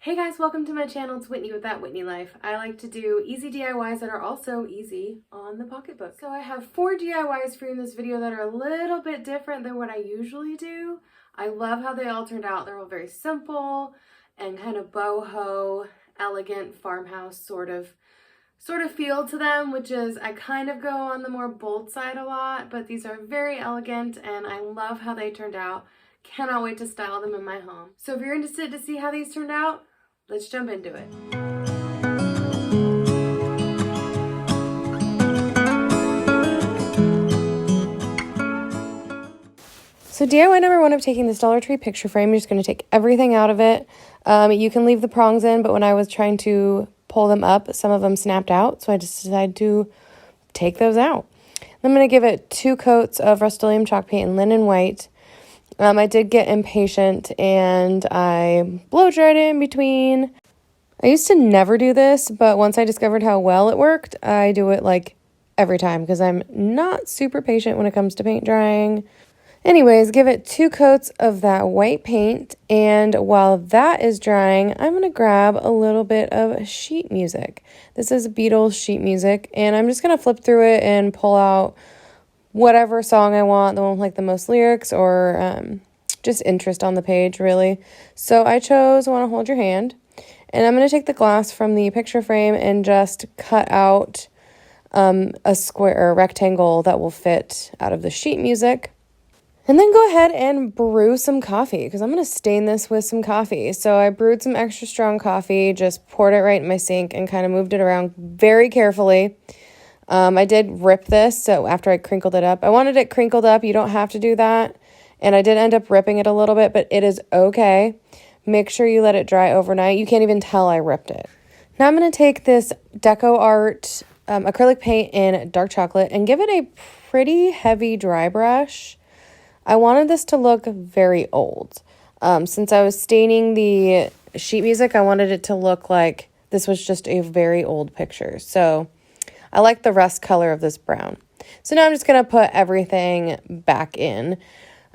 Hey guys, welcome to my channel. It's Whitney with That Whitney Life. I like to do easy DIYs that are also easy on the pocketbook. So I have 4 DIYs for you in this video that are a little bit different than what I usually do. I love how they all turned out. They're all very simple and kind of boho, elegant farmhouse sort of feel to them, which is I kind of go on the more bold side a lot, but these are very elegant and I love how they turned out. Cannot wait to style them in my home. So if you're interested to see how these turned out, let's jump into it. So DIY number 1 of taking this Dollar Tree picture frame, you're just going to take everything out of it. You can leave the prongs in, but when I was trying to pull them up, some of them snapped out, so I just decided to take those out. I'm going to give it 2 coats of Rust-Oleum chalk paint in linen white. I did get impatient and I blow dried it in between. I used to never do this, but once I discovered how well it worked, I do it like every time because I'm not super patient when it comes to paint drying. Anyways, give it 2 coats of that white paint, and while that is drying, I'm going to grab a little bit of sheet music. This is Beatles sheet music, and I'm just going to flip through it and pull out whatever song I want, the one with like the most lyrics or just interest on the page, really. So I chose "Wanna Hold Your Hand," and I'm going to take the glass from the picture frame and just cut out a square or a rectangle that will fit out of the sheet music. And then go ahead and brew some coffee because I'm going to stain this with some coffee. So I brewed some extra strong coffee, just poured it right in my sink and kind of moved it around very carefully. I did rip this, so after I crinkled it up. I wanted it crinkled up. You don't have to do that. And I did end up ripping it a little bit, but it is okay. Make sure you let it dry overnight. You can't even tell I ripped it. Now I'm going to take this Deco Art acrylic paint in dark chocolate and give it a pretty heavy dry brush. I wanted this to look very old. Since I was staining the sheet music, I wanted it to look like this was just a very old picture. So I like the rust color of this brown. So now I'm just going to put everything back in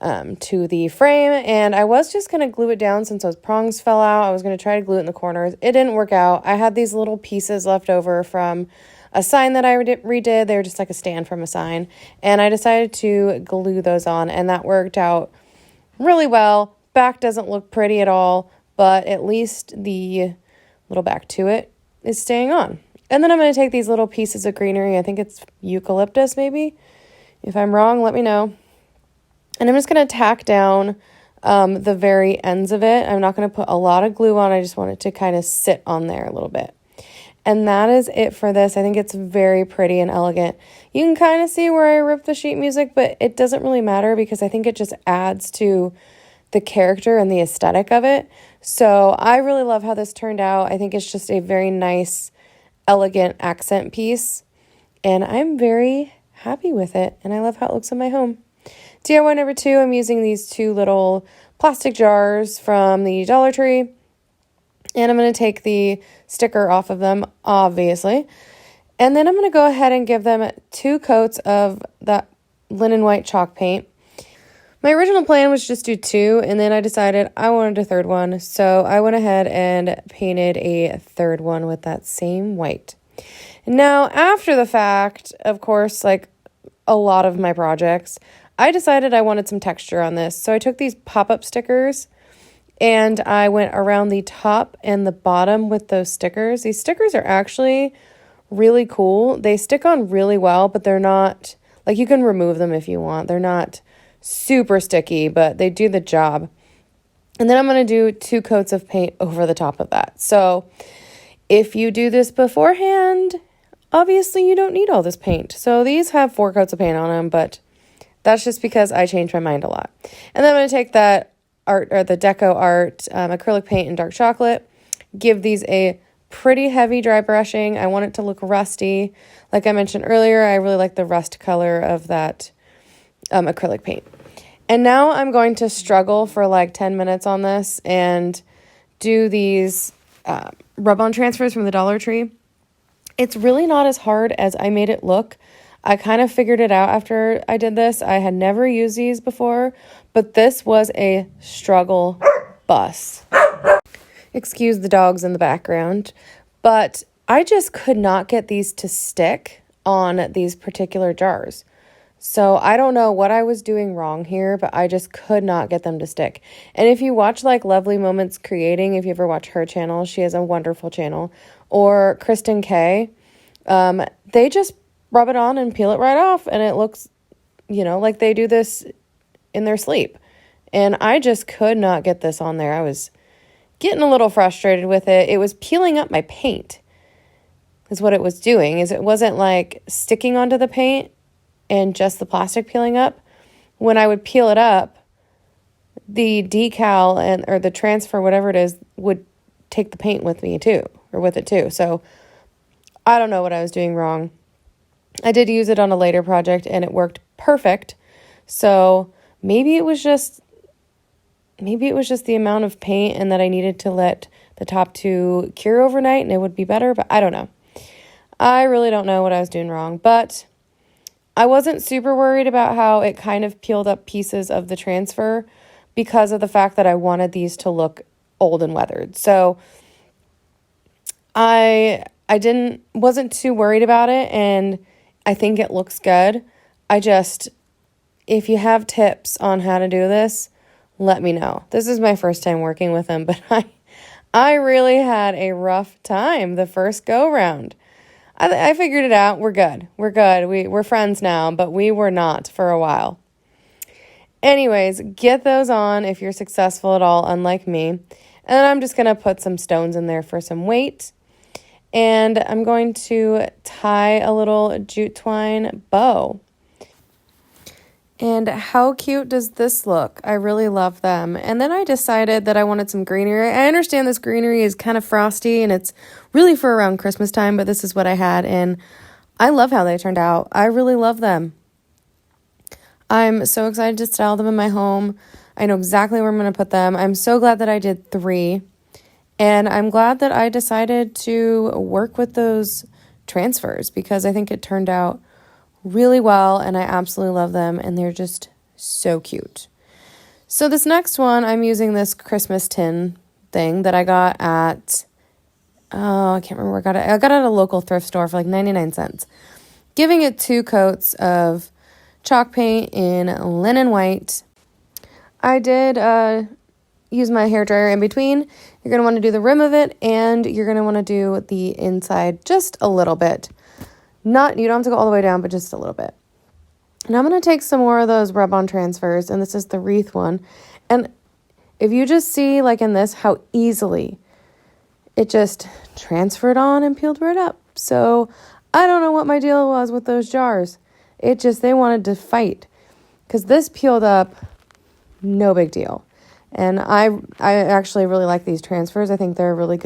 to the frame. And I was just going to glue it down since those prongs fell out. I was going to try to glue it in the corners. It didn't work out. I had these little pieces left over from a sign that I redid. They were just like a stand from a sign. And I decided to glue those on. And that worked out really well. Back doesn't look pretty at all. But at least the little back to it is staying on. And then I'm going to take these little pieces of greenery. I think it's eucalyptus maybe. If I'm wrong, let me know. And I'm just going to tack down the very ends of it. I'm not going to put a lot of glue on. I just want it to kind of sit on there a little bit. And that is it for this. I think it's very pretty and elegant. You can kind of see where I ripped the sheet music, but it doesn't really matter because I think it just adds to the character and the aesthetic of it. So I really love how this turned out. I think it's just a very nice, elegant accent piece. And I'm very happy with it. And I love how it looks in my home. DIY number 2, I'm using these 2 little plastic jars from the Dollar Tree. And I'm going to take the sticker off of them, obviously. And then I'm going to go ahead and give them 2 coats of that linen white chalk paint. My original plan was just do 2, and then I decided I wanted a 3rd one. So I went ahead and painted a 3rd one with that same white. And now, after the fact, of course, like a lot of my projects, I decided I wanted some texture on this. So I took these pop-up stickers and I went around the top and the bottom with those stickers. These stickers are actually really cool. They stick on really well, but they're not, like you can remove them if you want. They're not super sticky, but they do the job. And then I'm going to do 2 coats of paint over the top of that. So if you do this beforehand, obviously you don't need all this paint. So these have 4 coats of paint on them, but that's just because I change my mind a lot. And then I'm going to take that art or the Deco Art acrylic paint in dark chocolate, give these a pretty heavy dry brushing. I want it to look rusty. Like I mentioned earlier, I really like the rust color of that acrylic paint. And now I'm going to struggle for like 10 minutes on this and do these rub-on transfers from the Dollar Tree. It's really not as hard as I made it look. I kind of figured it out after I did this. I had never used these before, but this was a struggle bus. Excuse the dogs in the background. But I just could not get these to stick on these particular jars. So I don't know what I was doing wrong here, but I just could not get them to stick. And if you watch like Lovely Moments Creating, if you ever watch her channel, she has a wonderful channel, or Kristin Kay, they just rub it on and peel it right off, and it looks, like they do this in their sleep. And I just could not get this on there. I was getting a little frustrated with it. It was peeling up my paint is what it was doing. It wasn't like sticking onto the paint and just the plastic peeling up. When I would peel it up, the decal or the transfer, whatever it is, would take the paint with it too. So I don't know what I was doing wrong. I did use it on a later project and it worked perfect. So maybe it was just the amount of paint and that I needed to let the top two cure overnight and it would be better, but I don't know. I really don't know what I was doing wrong, but I wasn't super worried about how it kind of peeled up pieces of the transfer because of the fact that I wanted these to look old and weathered. So I wasn't too worried about it, and I think it looks good. If you have tips on how to do this, let me know. This is my first time working with them, but I really had a rough time the first go round. I figured it out. We're good. We're friends now, but we were not for a while. Anyways, get those on if you're successful at all, unlike me. And then I'm just going to put some stones in there for some weight. And I'm going to tie a little jute twine bow. And how cute does this look? I really love them. And then I decided that I wanted some greenery. I understand this greenery is kind of frosty and it's really for around Christmas time, but this is what I had. And I love how they turned out. I really love them. I'm so excited to style them in my home. I know exactly where I'm going to put them. I'm so glad that I did 3. And I'm glad that I decided to work with those transfers because I think it turned out really well and I absolutely love them and they're just so cute. So this next one, I'm using this Christmas tin thing that I got at, I can't remember where I got it. I got it at a local thrift store for like 99 cents. Giving it 2 coats of chalk paint in linen white. I did use my hairdryer in between. You're going to want to do the rim of it and you're going to want to do the inside just a little bit. You don't have to go all the way down, but just a little bit. And I'm going to take some more of those rub-on transfers, and this is the wreath one. And if you just see, like in this, how easily it just transferred on and peeled right up. So I don't know what my deal was with those jars. They wanted to fight. Because this peeled up, no big deal. And I actually really like these transfers. I think they're a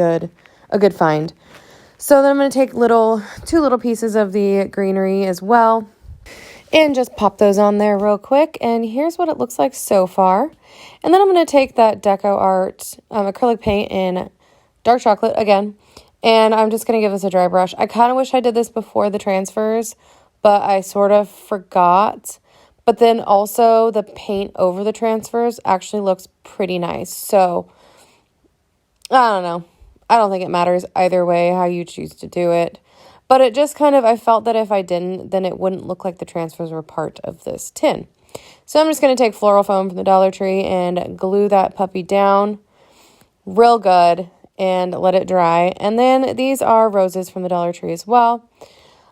good find. So then I'm going to take 2 little pieces of the greenery as well and just pop those on there real quick. And here's what it looks like so far. And then I'm going to take that Deco Art acrylic paint in dark chocolate again. And I'm just going to give this a dry brush. I kind of wish I did this before the transfers, but I sort of forgot. But then also the paint over the transfers actually looks pretty nice. So I don't know. I don't think it matters either way how you choose to do it. But it just I felt that if I didn't, then it wouldn't look like the transfers were part of this tin. So I'm just going to take floral foam from the Dollar Tree and glue that puppy down real good and let it dry. And then these are roses from the Dollar Tree as well.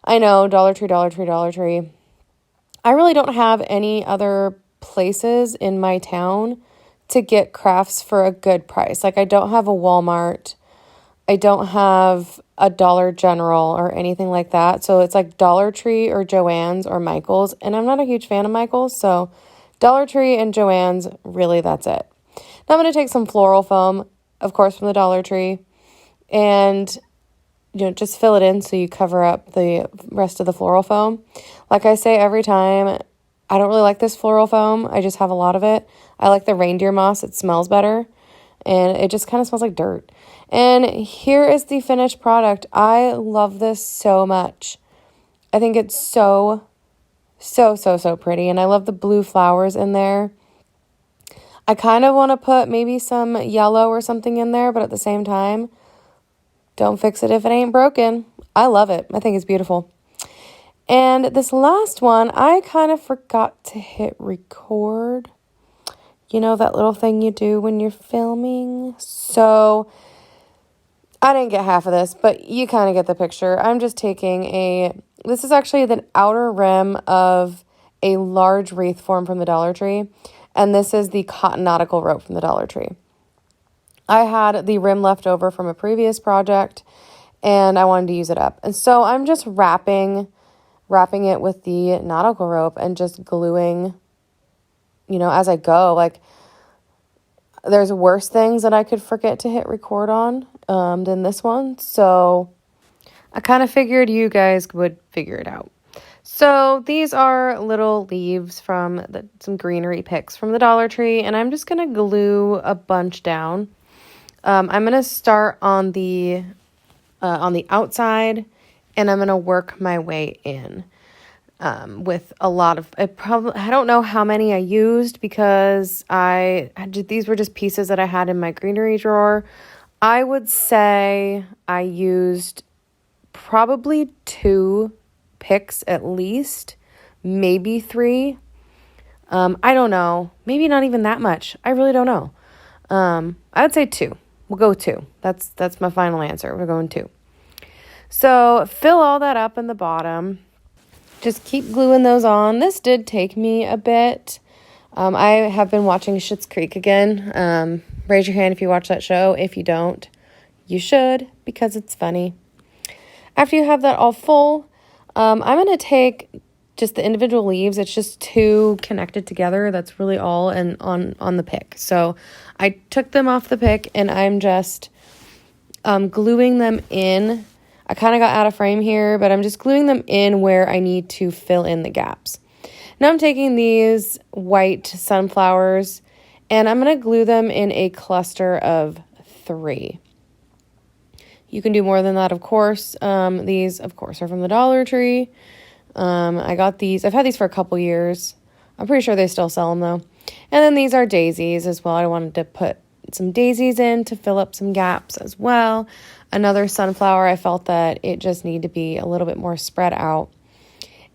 I know, Dollar Tree, Dollar Tree, Dollar Tree. I really don't have any other places in my town to get crafts for a good price. Like I don't have a Walmart. I don't have a Dollar General or anything like that. So it's like Dollar Tree or Joann's or Michael's. And I'm not a huge fan of Michael's. So Dollar Tree and Joann's, really that's it. Now I'm going to take some floral foam, of course, from the Dollar Tree. And, just fill it in so you cover up the rest of the floral foam. Like I say every time, I don't really like this floral foam. I just have a lot of it. I like the reindeer moss. It smells better. And it just kind of smells like dirt. And here is the finished product. I love this so much. I think it's so pretty. And I love the blue flowers in there. I kind of want to put maybe some yellow or something in there, but at the same time, don't fix it if it ain't broken. I love it. I think it's beautiful. And this last one, I kind of forgot to hit record. You know, that little thing you do when you're filming? So I didn't get half of this, but you kind of get the picture. I'm just taking this is actually the outer rim of a large wreath form from the Dollar Tree. And this is the cotton nautical rope from the Dollar Tree. I had the rim left over from a previous project and I wanted to use it up. And so I'm just wrapping it with the nautical rope and just gluing, as I go. Like, there's worse things that I could forget to hit record on than this one. So I kind of figured you guys would figure it out. So these are little leaves from some greenery picks from the Dollar Tree, and I'm just going to glue a bunch down. I'm going to start on the outside, and I'm going to work my way in with a lot of, I don't know how many I used because these were just pieces that I had in my greenery drawer. I would say I used probably 2 picks at least, maybe 3. I don't know. Maybe not even that much. I really don't know. I would say 2. We'll go 2. That's my final answer. We're going 2. So fill all that up in the bottom. Just keep gluing those on. This did take me a bit. I have been watching Schitt's Creek again. Raise your hand if you watch that show. If you don't, you should, because it's funny. After you have that all full, I'm going to take just the individual leaves. It's just 2 connected together. That's really all and on the pick. So I took them off the pick and I'm just gluing them in. I kind of got out of frame here, but I'm just gluing them in where I need to fill in the gaps. Now I'm taking these white sunflowers and I'm going to glue them in a cluster of 3. You can do more than that, of course. These, of course, are from the Dollar Tree. I got these. I've had these for a couple years. I'm pretty sure they still sell them, though. And then these are daisies as well. I wanted to put some daisies in to fill up some gaps as well. Another sunflower. I felt that it just needed to be a little bit more spread out.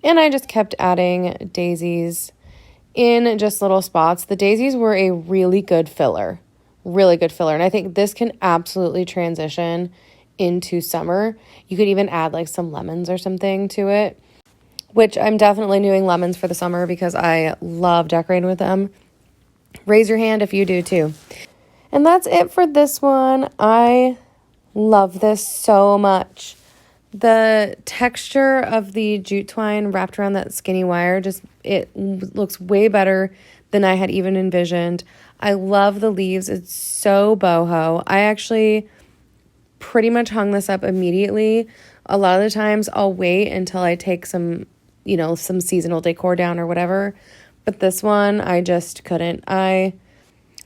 And I just kept adding daisies in just little spots. The daisies were a really good filler. Really good filler. And I think this can absolutely transition into summer. You could even add like some lemons or something to it, which I'm definitely doing lemons for the summer because I love decorating with them. Raise your hand if you do too. And that's it for this one. I love this so much. The texture of the jute twine wrapped around that skinny wire, it looks way better than I had even envisioned. I love the leaves. It's so boho. I actually pretty much hung this up immediately. A lot of the times I'll wait until I take some seasonal decor down or whatever. But this one, I just couldn't. I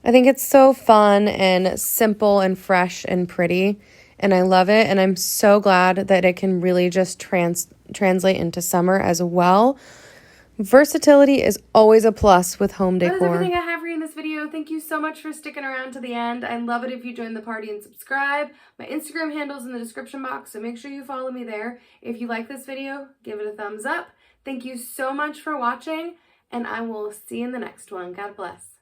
think it's so fun and simple and fresh and pretty. And I love it. And I'm so glad that it can really just translate into summer as well. Versatility is always a plus with home decor. That is everything I have for you in this video. Thank you so much for sticking around to the end. I love it if you join the party and subscribe. My Instagram handle's in the description box, so make sure you follow me there. If you like this video, give it a thumbs up. Thank you so much for watching, and I will see you in the next one. God bless.